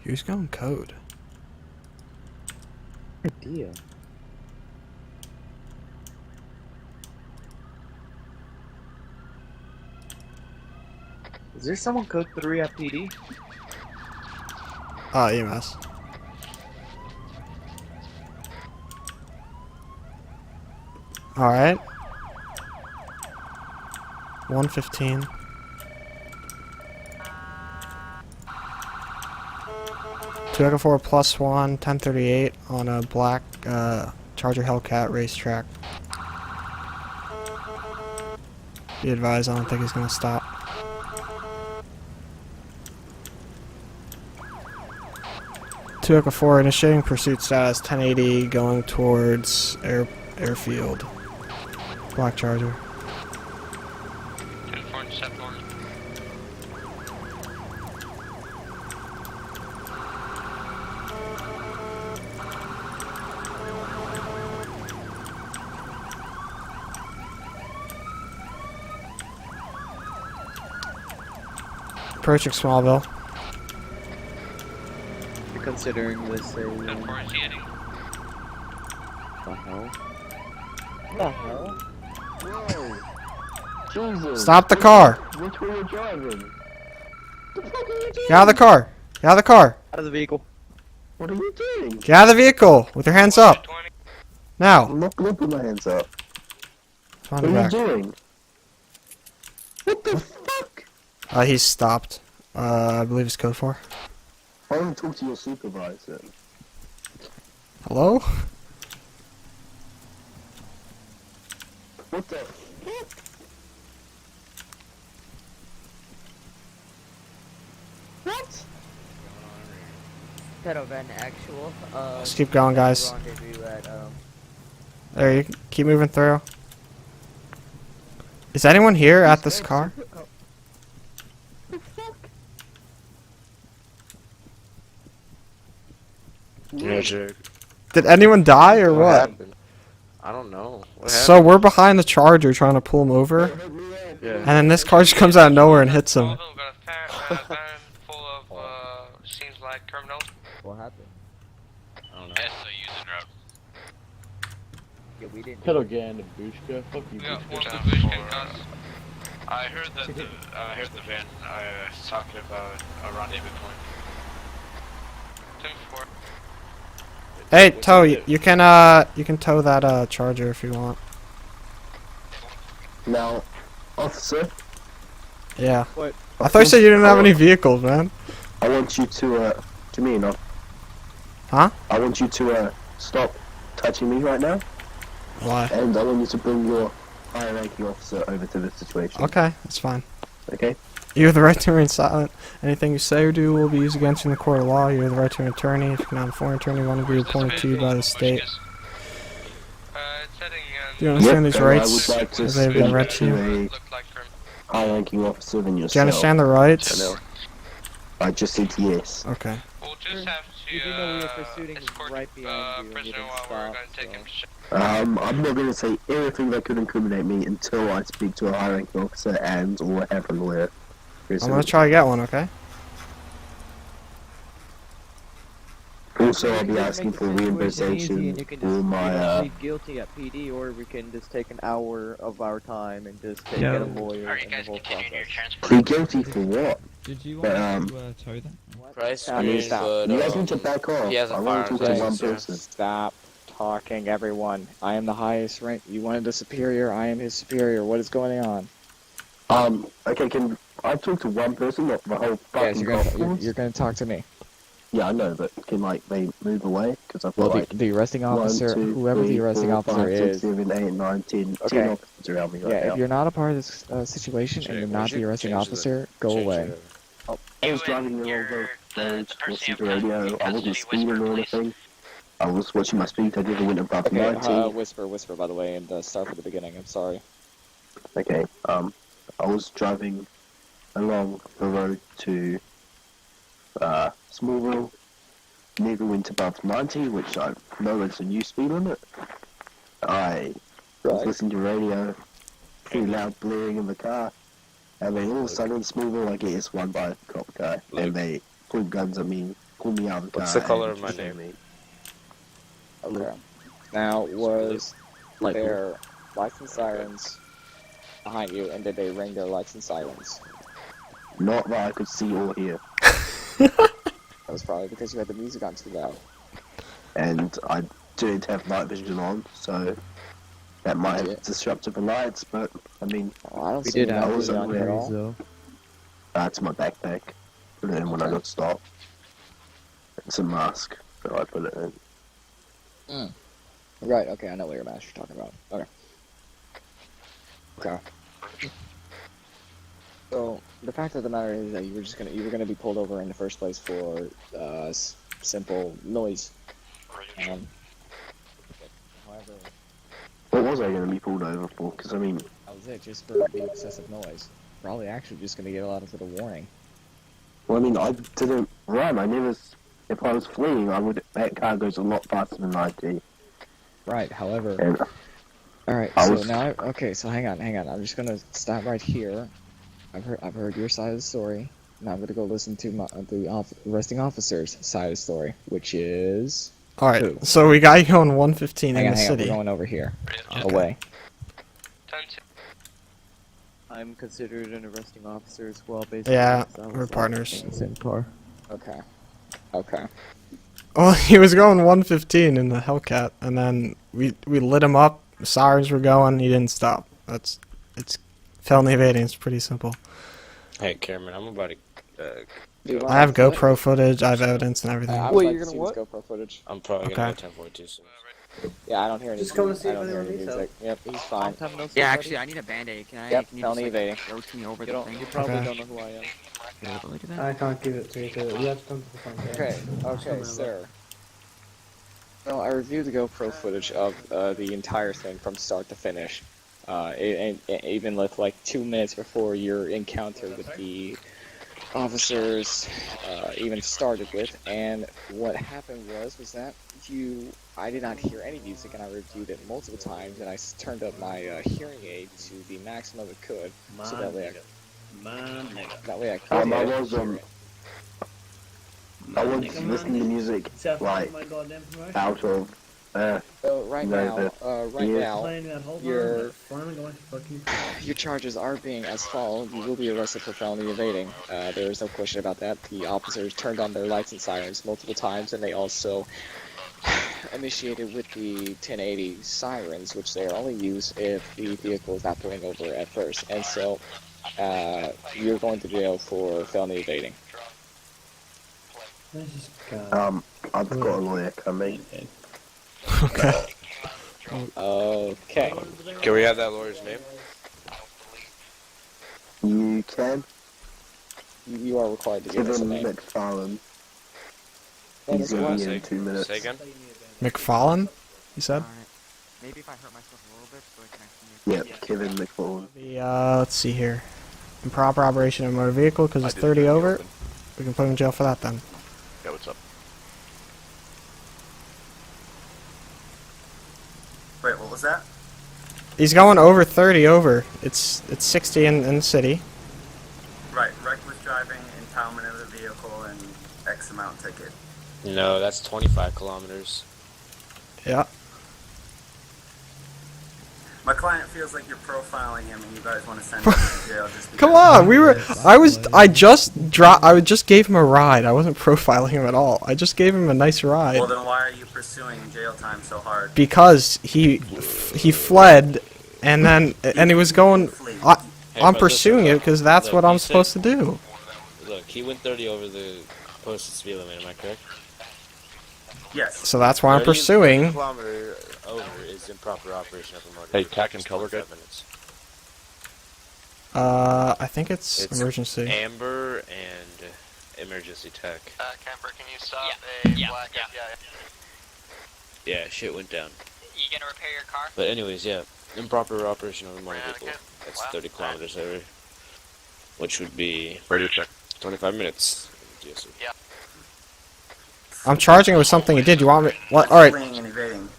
Who's going code? Idea. Is there someone code 3 at PD? EMS. Alright. 115. Two Echo 4 plus 1, 1038 on a black Charger Hellcat racetrack. Be advised, I don't think he's gonna stop. Two Echo 4 initiating pursuit status 1080 going towards airfield. Black Charger. 10-4 intercept north. Approaching Smallville. You're considering this a... 10-4 is hitting. The hell? The hell? Whoa! Jesus! Stop the car! Which way you driving? The fuck are you doing? Get out of the car! Get out of the car! Out of the vehicle. What are you doing? Get out of the vehicle! With your hands up! 20. Now! I'm not gonna put my hands up. Find What him are back. you doing? What the fuck? He's stopped. I believe it's code 4. I want to talk to your supervisor. Hello? What the fuck? What? Pedo Van actual. Let's keep going, guys. Rendezvous at, There, you can keep moving through. Is anyone here at this car? The fuck? Yeah, Jake. Did anyone die or what? happened? I don't know. What So we're behind the Charger trying to pull him over, happened? Yeah. and then this car just comes out of nowhere and hits him. Smallville got a van full of, seems like criminals. what happened? I don't know. That's the using route. Yeah, we didn't. Pedal again, Babushka. Fuck you, We got one Babushka. Babushkin cause. I heard that I heard the van talking about a rendezvous point. 10-4. Hey, tow, you can tow that Charger if you want. Now, officer, Yeah. What? I thought you said you didn't have any vehicles, man. I want you to, do me enough. Huh? I want you to, stop touching me right now, Why? and I want you to bring your higher ranking officer over to the situation. Okay, that's fine. Okay? You have the right to remain silent. Anything you say or do will be used against you in the court of law. You have the right to an attorney. If you're not a foreign attorney, one will be appointed to you by the state. It's heading, Do you understand these and rights? I would like to as they've been speak read to you? to look like criminals. a high ranking officer than yourself. Do you understand the rights? Chanel. I just said yes. Okay. We'll just have You do know we were to, pursuing escort right behind you and you prisoner didn't while we're stop, gonna take him to ship. I'm not going to say anything that could incriminate me until I speak to a high ranking officer and or have a lawyer. I'm gonna try to get one, okay? Also, I'll be We can asking make for the situation easy reimbursation and you can for just my, plead guilty at PD, or we can just take an hour of our time and just get a lawyer Are you and the guys whole continuing your process. transport? plead guilty for what? Did you But, want to tow them? Price I mean, screen, but you guys need to back off. he has a I want to talk to firearms one license, yeah. person. Stop talking, everyone. I am the highest rank. You wanted a superior, I am his superior. What is going on? Okay, can I talk to one person, not the whole Yes, fucking you're golf gonna course? you're gonna talk to me. Yeah, I know, but can like they move away? Because I've got Well, like the arresting 1, officer, 2, whoever 3, the arresting 4, officer 5, 6, is. 7, 8, 9, 10, Okay. 10 officers around me right Yeah, now. if you're not a part of this situation and you're not the arresting officer, go away. I was driving the road, listening to radio. I wasn't speeding or anything. I was watching my speed. I never went above Okay, 90. whisper, by the way, and start from the beginning. I'm sorry. Okay, I was driving along the road to Smallville. Never went above 90, which I know is a new speed limit. I was listening to radio, pretty loud blaring in the car, and then all of a sudden in Smallville I get S1 by a cop car, and they point guns at me, pull me out of the car. What's the color and of my show name? me. Okay. Now, was Light blue. there lights and sirens behind you, and did they ring their lights and sirens? Not that I could see or hear. That was probably because you had the music on too loud. And I did have night vision on, so that might have Yeah. disrupted the lights, but I mean, Well, I don't We see did any have light was vision on here at batteries all. though. that's my backpack. Put it in when I Okay. got stopped. It's a mask that I put it in. Right, okay, I know what your mask you're talking about. Okay. Okay. So, the fact of the matter is that you were gonna be pulled over in the first place for, simple noise. However, What was I going to be pulled over for? Because I mean, that was it, just for the excessive noise. Probably actually just gonna get a lot of a warning. well, I mean, I didn't run. I never. If I was fleeing, I would. That car goes a lot faster than I do. Right, however... And Alright, I so was- now, okay, so hang on. I'm just gonna stop right here. I've heard your side of the story. Now I'm gonna go listen to the arresting officer's side of the story, which is... Alright, Who? so we got you going 115 Hang in on, the we're city. going over here. Okay. Away. 10-2. I'm considered an arresting officer as well, basically. Yeah, because I was, we're partners. in the same car. Okay. Okay. Well, he was going 115 in the Hellcat, and then we lit him up. Sirens were going. He didn't stop. It's felony evading. It's pretty simple. Hey, Cameron, I'm about to. Dude, I have GoPro footage. I have evidence and everything. I Wait, would like you're to see gonna this GoPro footage. I'm probably Okay. gonna go 1042 soon. Yeah, I don't hear any. Just come and see I if don't hear anyone any needs music. Yep, he's fine. Yeah, actually, I need a band-aid. Can I? Yep, can you felony just, like, evading. rotate me over You the don't. thing? You probably Okay. don't know who I am. Can I look at that? I can't give it to you. You have to come to the front desk. Okay, sir. So I reviewed the GoPro footage of the entire thing from start to finish. Even with like 2 minutes before your encounter with the officers even started with, and what happened was that I did not hear any music, and I reviewed it multiple times, and I turned up my hearing aid to the maximum it could, so that way I could. I hear was it. I was listening to music like out of. So right No, now, your Your charges are being as follows. You will be arrested for felony evading. There is no question about that. The officers turned on their lights and sirens multiple times, and they also initiated with the 1080 sirens, which they are only used if the vehicle is not pulling over at first. And so, you're going to jail for felony evading. I've got a lawyer coming. Okay. Okay. Can we have that lawyer's name? You can You are required to give give us a him name. McFarlane. Name He's is gonna what? be in 2 minutes. Say again? McFarlane, you said? Alright. Maybe if I hurt myself a little bit, so I can actually. Yep, Kevin McFarlane. Let's see here. Improper operation of a motor vehicle because it's 30 over. We can put him in jail for that then. Yeah, what's up? Wait, what was that? He's going over 30 over. It's 60 in the city. Right, reckless driving, impoundment of the vehicle, and X amount ticket. No, that's 25 kilometers. Yeah. My client feels like you're profiling him and you guys want to send him to jail just because... Come on, I just gave him a ride. I wasn't profiling him at all. I just gave him a nice ride. Well, then why are you pursuing jail time so hard? Because he fled, and he was going. Flee. I'm but pursuing listen, it because that's look, what you I'm said- supposed to do. Look, he went 30 over the posted speed limit, am I correct? Yes. So that's why I'm 30 pursuing. kilometer over is improper operation of a motor Hey, vehicle. tack and It's color 25 guy? minutes. I think it's It's emergency. Amber and emergency tech. Camper, can you stop a black? Yeah, shit went down. You gonna repair your car? But anyways, yeah, improper operation of a motor Yeah, vehicle. okay. That's Wow. 30 kilometers over, which would be Radio check. 25 minutes. Yes, sir. I'm charging it with something he did. You want me? What? All right. Fleeing and evading.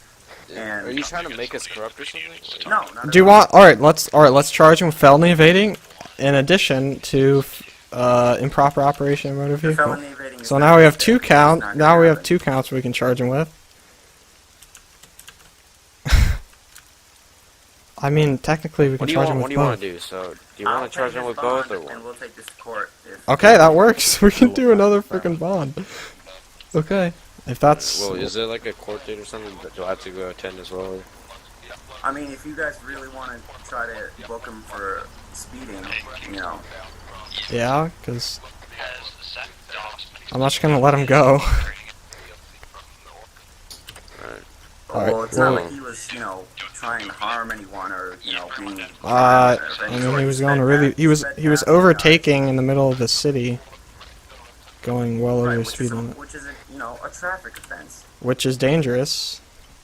And... Are you trying to make us corrupt or something? No, not at Do you all. want? All right. Let's charge him with felony evading, in addition to improper operation of motor The vehicle. felony evading So now we have two count. It's not Now gonna we have happen. 2 counts we can charge him with. I mean, technically we can charge him with What do you want both. to do? So, do you I'll want to charge pay him his with both bond, or and what? we'll take this to court. If Okay, that works. We can do another freaking bond. Okay, if that's Well, is there like a court date or something that you'll have to go attend as well? I mean, if you guys really want to try to book him for speeding, you know, yeah, because I'm not just gonna let him go. well, it's well- not like he was, you know, trying to harm anyone or, you know, being. I mean, he was going really. He was overtaking in the middle of the city, going well over the speed limit, Which is a, you know, a traffic offense. which is dangerous.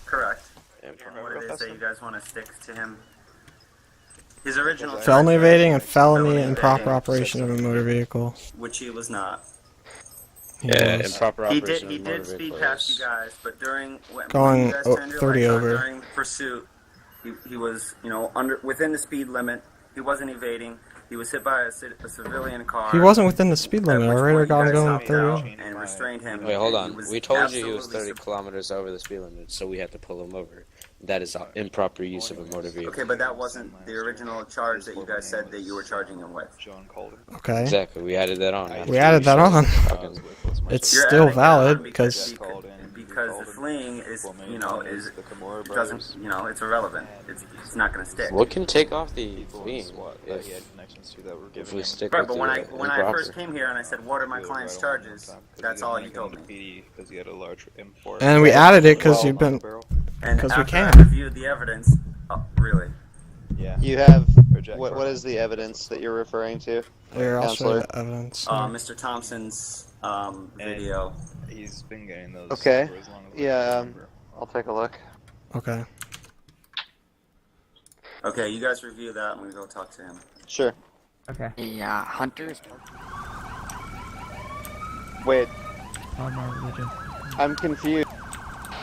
Correct. And what it is that you guys want to stick to him. His original Felony charge evading was and felony felony improper evading, operation of a motor vehicle. which he was not. He Yeah, was. improper He operation did. He of motor did speed vehicles. past you guys, but during when Going you guys turned your 30 lights on, over. during the pursuit, he was, you know, within the speed limit. He wasn't evading. He was hit by a civilian car. He wasn't within the speed At limit. which Our radar point got him you guys going stopped 30 out over. and restrained him. Wait, hold and he on. was We told you he was absolutely 30 kilometers over the speed limit, so we had to pull him over. That is improper use of a motor vehicle. Okay, but that wasn't the original charge that you guys said that you were charging him with. Okay. Exactly, we added that on. We added that on. It's You're still adding that valid on because because the fleeing is, you know, doesn't, you know, it's irrelevant. It's not going to stick. What can take off the fleeing if we stick Right, with but the when I improper? first came here and I said, "What are my client's charges?" That's all you told me. and we added it because you've been. And 'Cause we after can. I reviewed the evidence, really. You have what is the evidence that you're referring to? Here, I'll show you Counselor? the evidence. Mr. Thompson's video. He's been getting those. Okay. For as long as Yeah, I'll take a look. Okay. Okay, you guys review that. I'm gonna go talk to him. Sure. Okay. Yeah, Hunter's. Wait, Oh no, I'm confused.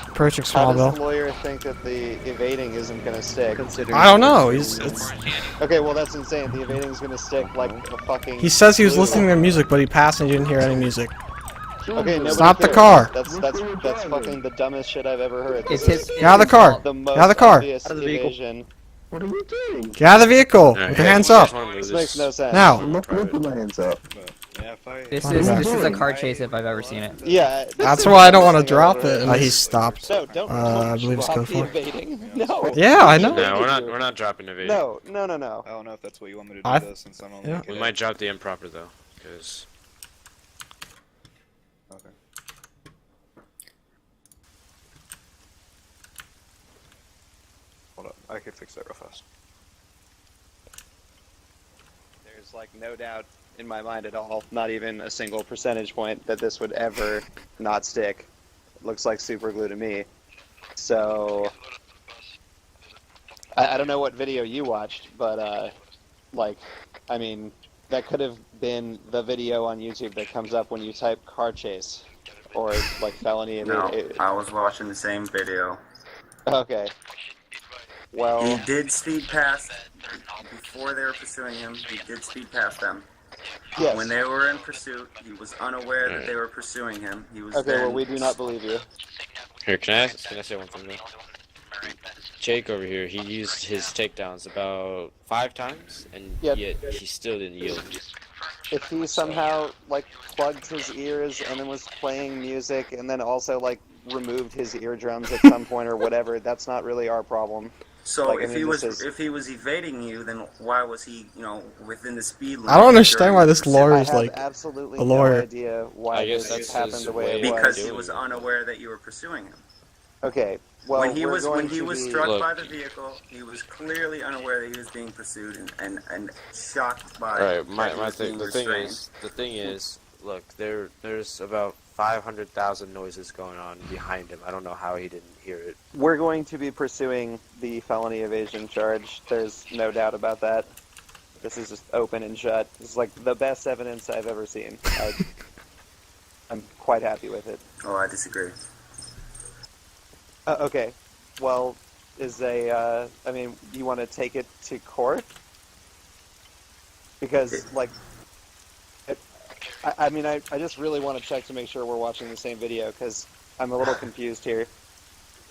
Approaching How does the Smallville. lawyer think that the evading isn't going to stick? I don't know. It's. Okay, well that's insane. The evading's going to stick like a fucking. He says he was glue. listening to music, but he passed and he didn't hear any music. Okay, nobody Stop the cares. car. That's fucking the dumbest shit I've ever heard. It's This his. is Get out of the car. the most Get out of the car. obvious Out of the vehicle. evasion. What are you doing? Get out of the vehicle Alright, with your hey, hands we up. just wanna move This makes no sense. Now. I'm not putting my hands up. But, yeah, if I, This Oh, is yeah. this is a car chase if I've ever seen it. Yeah. That's why I don't want to drop it. He's stopped. No, don't. I believe it's stop code the 4. evading. No. Yeah, I know. No, we're not dropping evasion. No. I don't know if that's what you want me to do I- though, since I'm only. yeah. a We cadet. might drop the improper though, because Okay. Hold up, I could fix that real fast. There's like no doubt in my mind at all, not even a single percentage point, that this would ever not stick. It looks like super glue to me. So I don't know what video you watched, but like, I mean, that could have been the video on YouTube that comes up when you type car chase or like felony. No, I was watching the same video. Okay. Well, He did speed past before they were pursuing him. He did speed past them. yes. When they were in pursuit, he was unaware that they were pursuing him. He was Okay, then... well, we do not believe you. here, can I say one thing though? Jake over here, he used his takedowns about 5 times, and Yep. yet he still didn't yield. If he somehow like plugged his ears and then was playing music and then also like removed his eardrums at some point or whatever, that's not really our problem. So Like, I if mean, he was this is- if he was evading you, then why was he, you know, within the speed limit? I don't understand during why the this pursuit? lawyer I is have like absolutely a lawyer. no idea why I guess this that's happened his the way it way was. Because he doing was it. unaware that you were pursuing him. Okay, well, when he we're was going when he to was be... struck Look. by the vehicle, he was clearly unaware that he was being pursued and shocked by. Alright, that my he was thing. being The thing restrained. is, look, there's about 500,000 noises going on behind him. I don't know how he didn't hear it. We're going to be pursuing the felony evasion charge. There's no doubt about that. This is just open and shut. This is like the best evidence I've ever seen. I'm quite happy with it. Oh, I disagree. Okay, well, I mean, you want to take it to court? Because, like, I mean, I just really want to check to make sure we're watching the same video, because I'm a little confused here.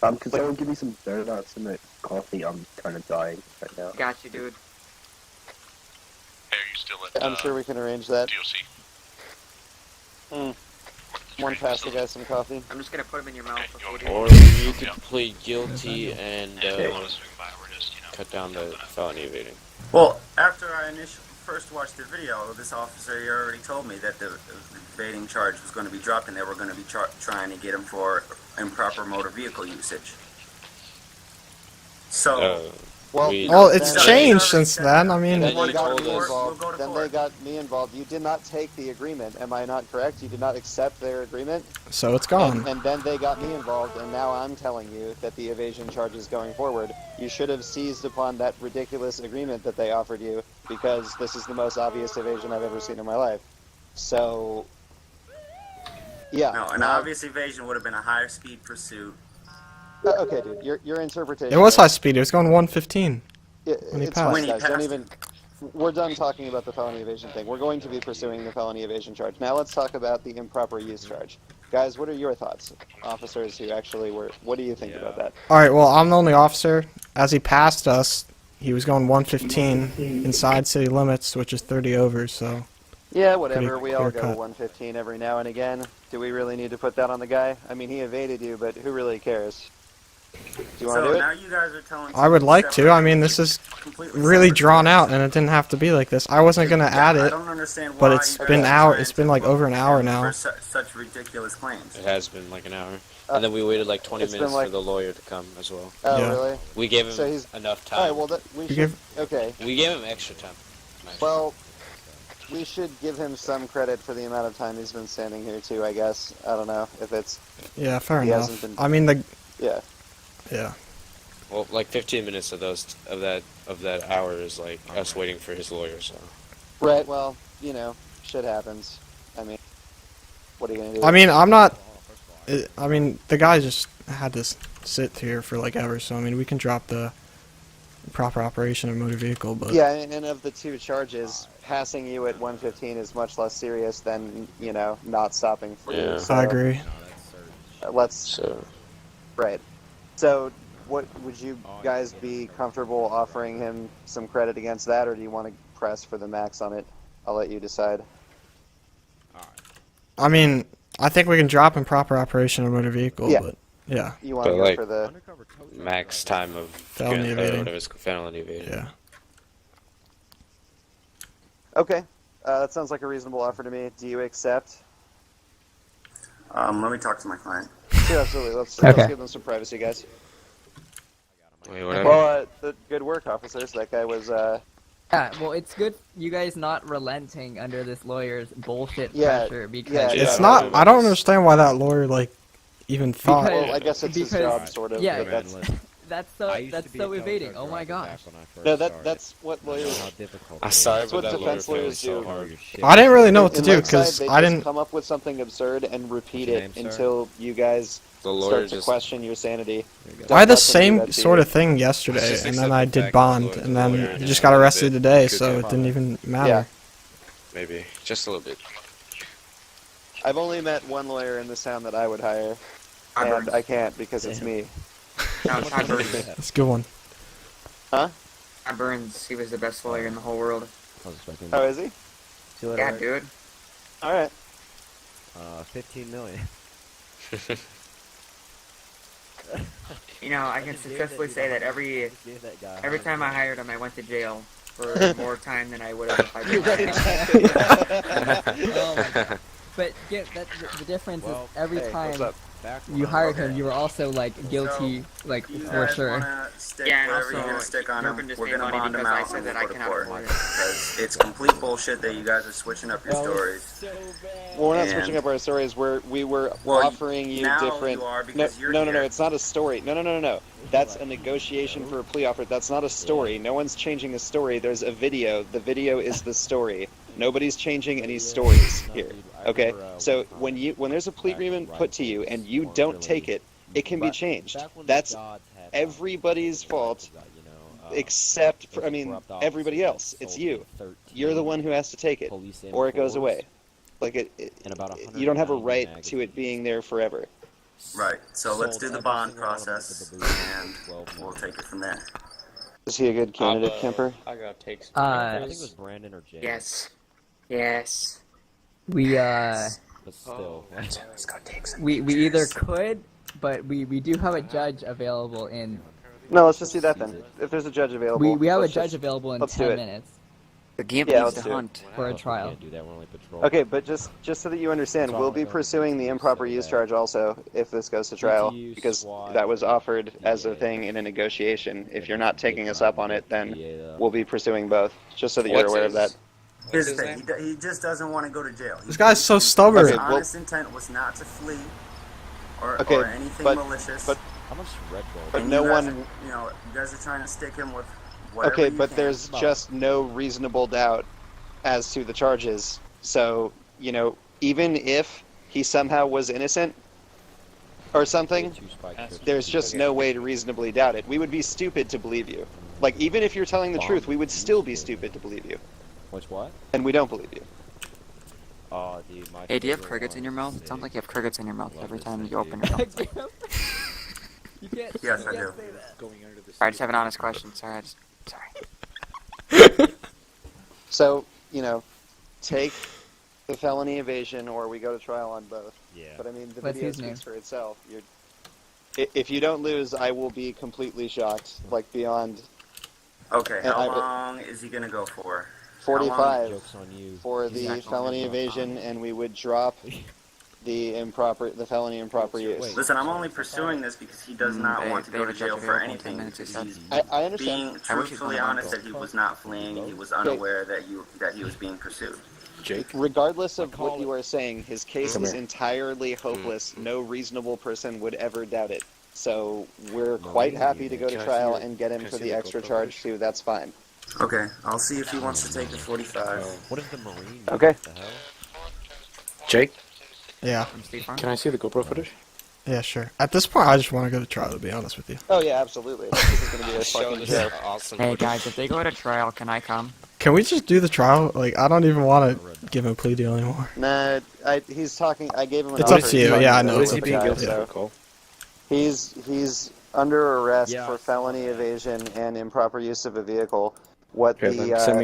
Can someone give me some donuts and a coffee? I'm kind of dying right now. Got you, dude. Hey, are you still at I'm sure we can arrange that. DOC? One pass the guy some coffee. I'm just gonna put him in your mouth. Or you could plead guilty and cut down the felony evading. Well, after I first watched the video, this officer here already told me that the evading charge was going to be dropped and they were going to be trying to get him for improper motor vehicle usage. So, well, it's changed since then. I mean, Then they got me involved. You did not take the agreement. Am I not correct? You did not accept their agreement. so it's gone. And then they got me involved, and now I'm telling you that the evasion charge is going forward. You should have seized upon that ridiculous agreement that they offered you, because this is the most obvious evasion I've ever seen in my life. So, yeah. No, an obvious evasion would have been a higher speed pursuit. Okay, dude, your interpretation. It was high speed. It was going 115 when he It's passed. fine, guys. Don't even. We're done talking about the felony evasion thing. We're going to be pursuing the felony evasion charge. Now let's talk about the improper use charge. Guys, what are your thoughts? Officers who actually were. What do you think about that? All right. Well, I'm the only officer. As he passed us, he was going 115 inside city limits, which is 30 over. So. Yeah, whatever. Pretty We all go clear-cut. 115 every now and again. Do we really need to put that on the guy? I mean, he evaded you, but who really cares? Do you want to do it? Now you guys are telling I would like to. I mean, this is really drawn out, and it didn't have to be like this. I wasn't gonna add I it, don't understand but why it's you been guys out. are It's been like over an hour now. for such ridiculous claims. It has been like an hour. And then we waited like 20 it's been minutes like- for the lawyer to come as well. Oh, Yeah. really? We gave him So he's- enough time. Alright, well, we You should. give- Okay. We gave him extra time. Well, we should give him some credit for the amount of time he's been standing here, too, I guess. I don't know if it's. Yeah, fair He enough. hasn't been- I mean, the Yeah. yeah. Well, like 15 minutes of that hour is like us waiting for his lawyer. So. Right, well, you know, shit happens. I mean, what are you going to do? I mean, I'm not. I mean, the guy just had to sit here for like ever. So I mean, we can drop the proper operation of motor vehicle, but Yeah, and of the two charges, passing you at 115 is much less serious than, you know, not stopping for you. Yeah. So, I agree. Let's. So. Right. So, what would you guys be comfortable offering him some credit against that, or do you want to press for the max on it? I'll let you decide. I mean, I think we can drop in proper operation of motor vehicle, Yeah. but yeah. You want to But, go like, for the. Max time of Felony evading. whatever it's felony evading. Yeah. Okay. That sounds like a reasonable offer to me. Do you accept? Let me talk to my client. Sure, absolutely. Let's give them some privacy, guys. Wait, whatever. Well, good work, officers. That guy was. Yeah, well, it's good you guys not relenting under this lawyer's bullshit Yeah, pressure because yeah, It's not. I don't understand why that lawyer like even thought. Well, I guess it's his because- job, sort of. yeah, but that's so evading. Oh my gosh. No, that's what lawyers. I'm sorry, That's but what that lawyer defense failed lawyers so do. hard. I didn't really know what to In do Lakeside, because they I just didn't. come up with something absurd and repeat it name, sir? until you guys The lawyer start to just question your sanity. I had Don't let them the do same that to sort you. of thing yesterday, Just and accept then I the did fact bond, that the and lawyer then he just just got a little arrested bit today, could so get it didn't by. even matter. Yeah. Maybe just a little bit. I've only met one lawyer in this town that I would hire, and I can't because it's me. No, Todd Burns. That's a good one. Huh? Todd Burns, he was the best lawyer in the whole world. Oh, is he? Yeah, dude. All right. 15 million. You know, I can successfully say that every time I hired him, I went to jail for more time than I would have if I didn't. Oh my god. But yeah, the difference is every Hey, time what's up? you hired him, you were also like guilty, like You for guys sure. wanna stick Yeah, and whatever you're also, gonna stick on you're him. gonna just We're pay gonna money bond him because I out said and that we'll I go to cannot court. afford it. Because it's complete bullshit that you guys are switching up your stories. Well, we're not And- switching up our stories. We were Well, offering you now different. you are because you're no. here. It's not a story. No. That's a negotiation for a plea offer. That's not a story. No one's changing a story. There's a video. The video is the story. Nobody's changing any stories here. Okay. So when there's a plea agreement put to you and you don't take it, it can be changed. That's everybody's fault, except for everybody else. It's you. You're the one who has to take it, or it goes away. Like And about you don't have a 190 right to it being there forever. Right. So let's do the bond process, and we'll take it from there. Is he a good candidate, Kemper? I gotta take some. I think it was Brandon or Jay. Yes. Yes. We But still. Let's go take some we either could, but we do have a judge available in. No, let's just do that then. If there's a judge available, We have a let's judge just- available in let's do 10 it. minutes The game Yeah, needs let's to do it. hunt. for a trial. Can't do that. We're only patrol. Okay, but just so that you understand, we'll be pursuing the improper use charge also if this goes to trial, BTU, because SWAT, that was offered as a DA. thing in a negotiation. If you're not taking us up on it, then Yeah. we'll be pursuing both, just so that you're What's aware of that. Here's the thing. He just doesn't want to go to jail. This guy's so stubborn. His Okay, well- honest intent was not to flee or Okay, anything but- malicious. but- How much Red Bull? But And no you guys one. are, you guys are trying to stick him with whatever Okay, you but can. there's just no reasonable doubt as to the charges. So, even if he somehow was innocent or something, there's just no way to reasonably doubt it. We would be stupid to believe you. Like, even if you're telling the truth, we would still be stupid to believe you. Which what? And we don't believe you. Oh, dude, my Hey, do you have favorite crickets in your one mouth? is It sounds the- like you have crickets in your mouth Love every this time video. you open your mouth. You can't. Yes, you I can't do. say that. I just have an honest question. Sorry, sorry. So, take the felony evasion or we go to trial on both. Yeah. But I mean, the What's video his name? speaks for itself. If you don't lose, I will be completely shocked, like beyond Okay, And how I- long is he gonna go for? 45 Joke's on you. for the Exactly. felony evasion, and we would drop the felony improper use. Wait. Listen, I'm only pursuing this because he does not Hey, want to they go have to a jail judge for available in 10 anything. minutes, Because he he's I understand. being I wish he'd truthfully gone honest back. that he was not fleeing. He was unaware that he was being pursued. Jake? Regardless of call what you are saying, his case Come is here. entirely hopeless. No reasonable person would ever doubt it. So we're quite happy to go to Can I see trial your- and get him can I for see the the extra GoPro charge footage? too. That's fine. Okay, I'll see if he wants to take the 45. What is the Marine? Okay. What the hell? Jake, Yeah, From State Farm? can I see the GoPro footage? yeah, sure. At this point, I just want to go to trial, to be honest with you. Oh yeah, absolutely. This is gonna be a Show fucking this joke. awesome. Hey guys, if they go to trial, can I come? Can we just do the trial? Like, I don't even want to give him a plea deal anymore. Nah, he's talking. I gave him an It's offer. up to you. He's talking Yeah, I to know, the it's other up to you. guy, Guilty so of Call. He's under arrest Yeah, for I saw felony that. evasion and improper use of a vehicle. What Okay, the then send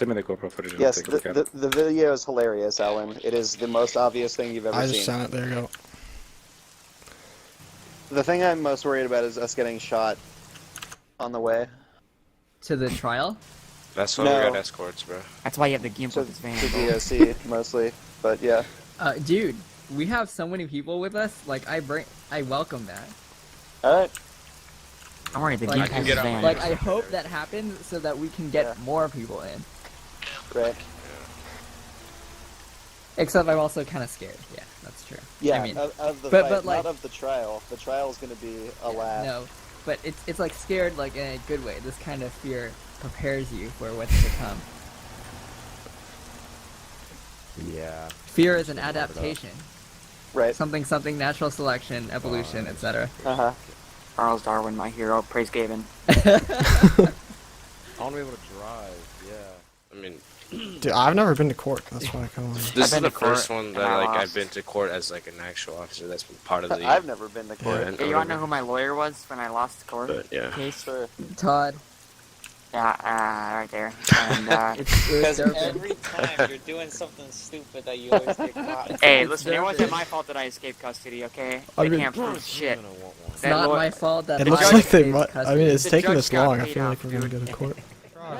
me the GoPro footage and yes, I'll take a look at it. the video is hilarious, Ellen. It is the most obvious thing you've ever I seen. just sent it. There you go. The thing I'm most worried about is us getting shot on the way. To the trial? That's why No. we got escorts, bro. That's why you have the gimp To, with his van. to bro. DOC mostly, but yeah. Dude, we have so many people with us. Like, I welcome that. All right. Don't worry, the Like, gimp has his van. Like, I hope that happens so that we can get Yeah. more people in. Great. Except I'm also kind of scared. Yeah, that's true. Yeah, I mean, of the but- fight, but, like- not of the trial. The trial's going to be a laugh. no, but it's like scared, like in a good way. This kind of fear prepares you for what's to come. Yeah. Fear is an adaptation. Right. Something, natural selection, evolution, etc. Uh-huh. Charles Darwin, my hero. Praise Gavin. I want to be able to drive. Yeah. I mean, Dude, I've never been to court. That's why I come on. this I've is been the to court first one and that I like I've lost. been to court as like an actual officer. That's been part of the. I've never been to court. Yeah, and Hey, you wanna know whatever. who my lawyer was when I lost the court But yeah. case? Sure. Todd. Yeah, right there. And It was Because Durban. every time you're doing something stupid that you always get caught. hey, It's listen, it wasn't Durban. my fault that I escaped custody. Okay, I they mean- can't prove shit. It's That not law- my fault that It The looks judge like they escaped might. I custody. mean, it's The taking judge this got long. I paid feel off, like we're gonna dude. go to court.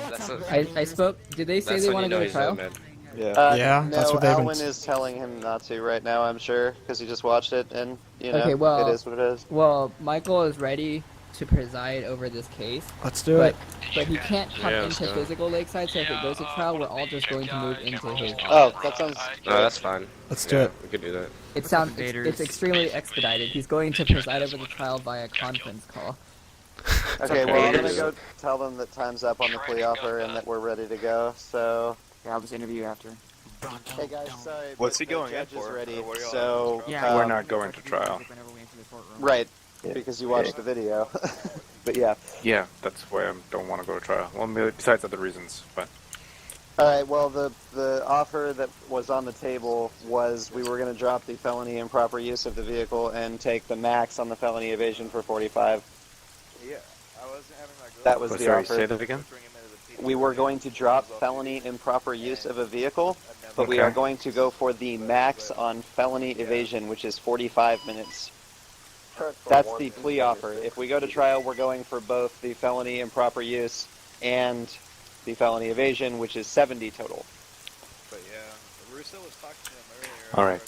That's a, I spoke. Did they say that's they when want you to know go to he's trial? mad. Yeah. Yeah, no, that's what they've been. Alwyn is telling him not to right now, I'm sure, because he just watched it, and, Okay, well- it is what it is. Well, Michael is ready to preside over this case, Let's do but it. he can't come Yeah, let's into go. physical Lakeside. So if it goes to trial, we're all just going to move into his. Oh, that sounds... No, that's fine. Let's do Yeah, it. we could do that. It sounds. It's Invaders. extremely expedited. He's going to preside over the trial via conference call. Okay, well, I'm gonna Invaders. go tell them that time's up on the plea offer and that we're ready to go, so... Yeah, I'll just interview you after. Hey guys, sorry, What's but he going the in judge is for? ready, Or what are y'all so... Yeah, We're not going to trial. Whenever we enter the courtroom. Right, because you watched the video. But yeah. Yeah, that's why I don't want to go to trial. Well, besides other reasons, but Alright, well, the offer that was on the table was we were going to drop the felony improper use of the vehicle and take the max on the felony evasion for 45. Yeah, I wasn't having my girl. That was the Sorry, offer. say that again? We were going to drop felony improper use of a vehicle, but we are going to go for the max on felony evasion, which is 45 minutes. That's the plea offer. If we go to trial, we're going for both the felony improper use and the felony evasion, which is 70 total. But yeah, Russo was talking to him earlier. All right.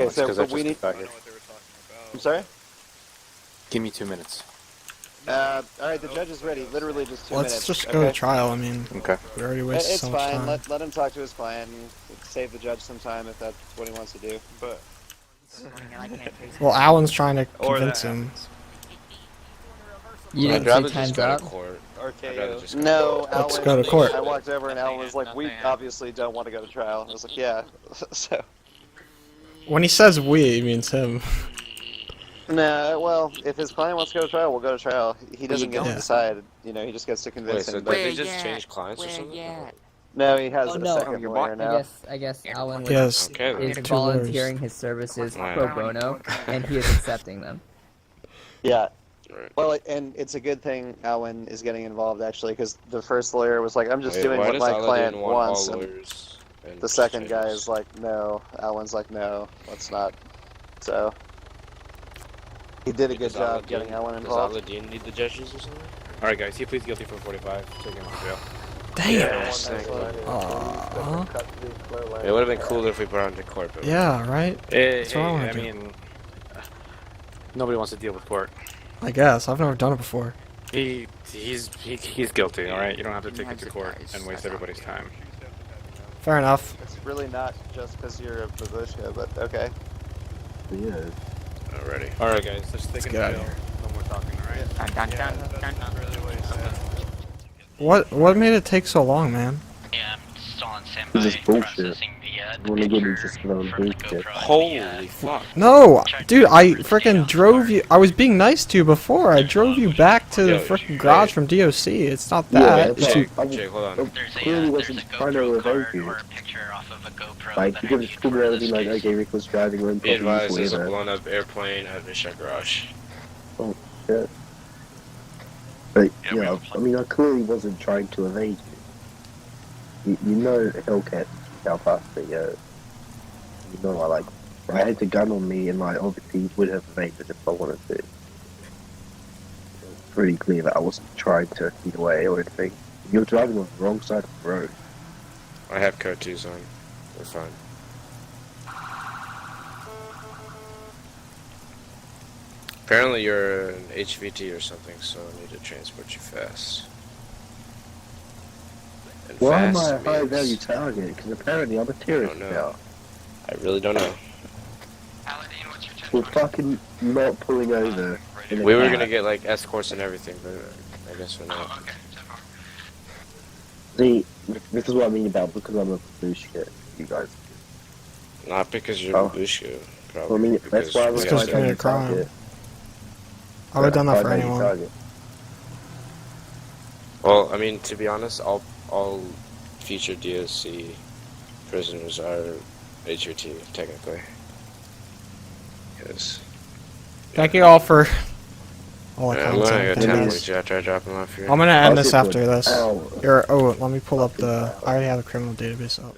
Okay, so but we need. I'm sorry. Give me 2 minutes. Alright, the judge is ready. Literally just 2 minutes. Let's just go to trial. I mean, Okay. we already wasted It's so much fine. time. Let him talk to his client and save the judge some time if that's what he wants to do. But Well, Alan's trying to Or convince that him. You I'd didn't rather say just time's go up? to court. RKO. No, Alan. Let's go to court. I walked over and Alan was like, "We obviously don't want to go to trial." I was like, "Yeah." So. When he says we, he means him. No, well, if his client wants to go to trial, we'll go to trial. He doesn't get to don't. decide. You know, he just gets to Wait, convince so him. did But they just change clients or something? no, he has Oh, a no. second lawyer now. I guess Alan He has Okay, then. is two lawyers. volunteering his services Wow. pro bono, and he is accepting them. Yeah. Right. Well, and it's a good thing Alan is getting involved actually, because the first lawyer was like, "I'm just Wait, doing why what does my Aladdin client want wants," all and lawyers and the second guy prosecutors? is like, "No." Alan's like, "No, let's not." So he did a good Does job Aladdin- getting Alan Does involved. Aladdin need the judges or something? Alright, guys, he pleads guilty for 45. Take him to jail. Damn. Yes, thank you. Aw. It would have been cooler if we brought him to court, but Yeah, right? What's wrong with I you? mean, nobody wants to deal with court. I guess. I've never done it before. He's guilty, alright? You don't have to take him to court and waste everybody's time. Fair enough. It's really not just because you're a babushka, but okay. Yeah. already. Alright, guys, let's take him get to out jail. of No more talking, alright? Dun, dun, dun, dun, dun. What made it take so long, man? Yeah, I'm still on standby. This is bullshit. Processing the Wanna get into picture some of from the bullshit. GoPro. Holy fuck. No, dude, I frickin' drove you. I was being nice to you before. I drove you back to the Yo, frickin' garage from DOC. It's not Yeah, that. that's Jake, I'm- Jake, hold on. There's clearly a wasn't there's a trying to GoPro revoke card you. or a picture off of a GoPro. Like, that you I could have used told me for already, this like, case. okay, Rick was driving around Be advised, properly, there's a whatever. blown up airplane at Mission Garage. Oh, shit. But, yeah, I mean, I clearly wasn't trying to evade you. You know Hellcat, how fast they go. You know, I had the gun on me, and, like, obviously would have evaded if I wanted to. It was pretty clear that I wasn't trying to get away or anything. You're driving on the wrong side of the road. I have code 2s on. We're fine. Apparently you're an HVT or something, so I need to transport you fast. And Why am fast I a high means- value target? Because apparently I'm a terrorist know. now. I really don't know. We're fucking not pulling over. in a We were car. gonna get like escorts and everything, but I guess we're not. See, this is what I mean about because I'm a bullshit, you guys. Not because you're Oh. a Babushka, probably. Well, I mean, that's why I was It's 'cause high you committed value a crime. target. I would have done that High for value anyone. target. Well, I mean, to be honest, all future DOC prisoners are HVT, technically. Because Thank you all for all the I'm comments gonna and go 10 opinions. points after I drop him off here. I'm gonna end I'll this just after put- this. Ow. Here, oh, let me pull up the. I already have the criminal database up.